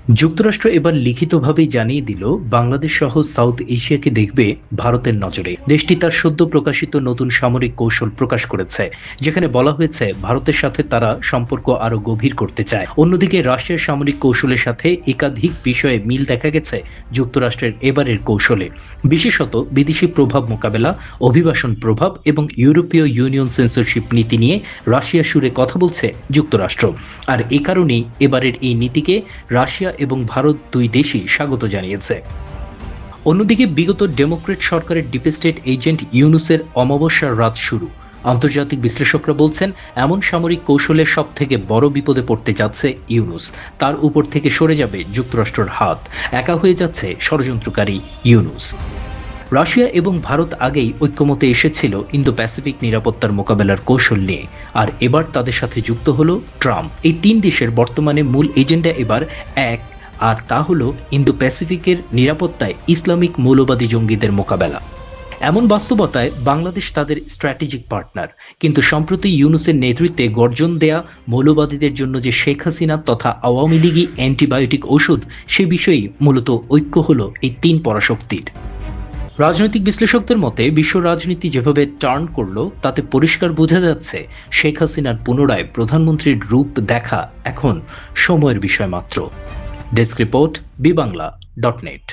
যুক্তরাষ্ট্র এবার লিখিতভাবেই জানিয়ে দিল বাংলাদেশ সহ সাউথ এশিয়াকে দেখবে ভারতের নজরে। দেশটি তার সদ্য প্রকাশিত নতুন সামরিক কৌশল প্রকাশ করেছে, যেখানে বলা হয়েছে ভারতের সাথে তারা সম্পর্ক আরো গভীর করতে চায়। অন্যদিকে রাশিয়ার সামরিক কৌশলের সাথে একাধিক বিষয়ে মিল দেখা গেছে যুক্তরাষ্ট্রের এবারের কৌশলে, বিশেষত বিদেশি প্রভাব মোকাবেলা, অভিবাসন প্রভাব এবং ইউরোপীয় ইউনিয়ন সেন্সরশিপ নীতি নিয়ে রাশিয়া সুরে কথা বলছে যুক্তরাষ্ট্র। আর এ কারণেই এবারের এই নীতিকে রাশিয়া এবং ভারত দুই দেশই স্বাগত জানিয়েছে। অন্যদিকে বিগত ডেমোক্রেট সরকারের ডিপ স্টেট এজেন্ট ইউনুসের অমাবস্যার রাত শুরু। আন্তর্জাতিক বিশ্লেষকরা বলছেন, এমন সামরিক কৌশলের সব থেকে বড় বিপদে পড়তে যাচ্ছে ইউনুস। তার উপর থেকে সরে যাবে যুক্তরাষ্ট্রের হাত, একা হয়ে যাচ্ছে ষড়যন্ত্রকারী ইউনুস। রাশিয়া এবং ভারত আগেই ঐক্যমতে এসেছিল ইন্দো প্যাসিফিক নিরাপত্তার মোকাবেলার কৌশল নিয়ে, আর এবার তাদের সাথে যুক্ত হলো ট্রাম্প। এই তিন দেশের বর্তমানে মূল এজেন্ডা এবার এক, আর তা হলো ইন্দো প্যাসিফিকের নিরাপত্তায় ইসলামিক মৌলবাদী জঙ্গিদের মোকাবেলা। এমন বাস্তবতায় বাংলাদেশ তাদের স্ট্র্যাটেজিক পার্টনার, কিন্তু সম্প্রতি ইউনুসের নেতৃত্বে গর্জন দেয়া মৌলবাদীদের জন্য যে শেখ হাসিনা তথা আওয়ামী লীগই অ্যান্টিবায়োটিক ওষুধ, সে বিষয়েই মূলত ঐক্য হলো এই তিন পরাশক্তির। রাজনৈতিক বিশ্লেষকদের মতে বিশ্ব রাজনীতি যেভাবে টার্ন করল, তাতে পরিষ্কার বোঝা যাচ্ছে শেখ হাসিনার পুনরায় প্রধানমন্ত্রীর রূপ দেখা এখন সময়ের বিষয় মাত্র। Desk report, বিবাংলা.net।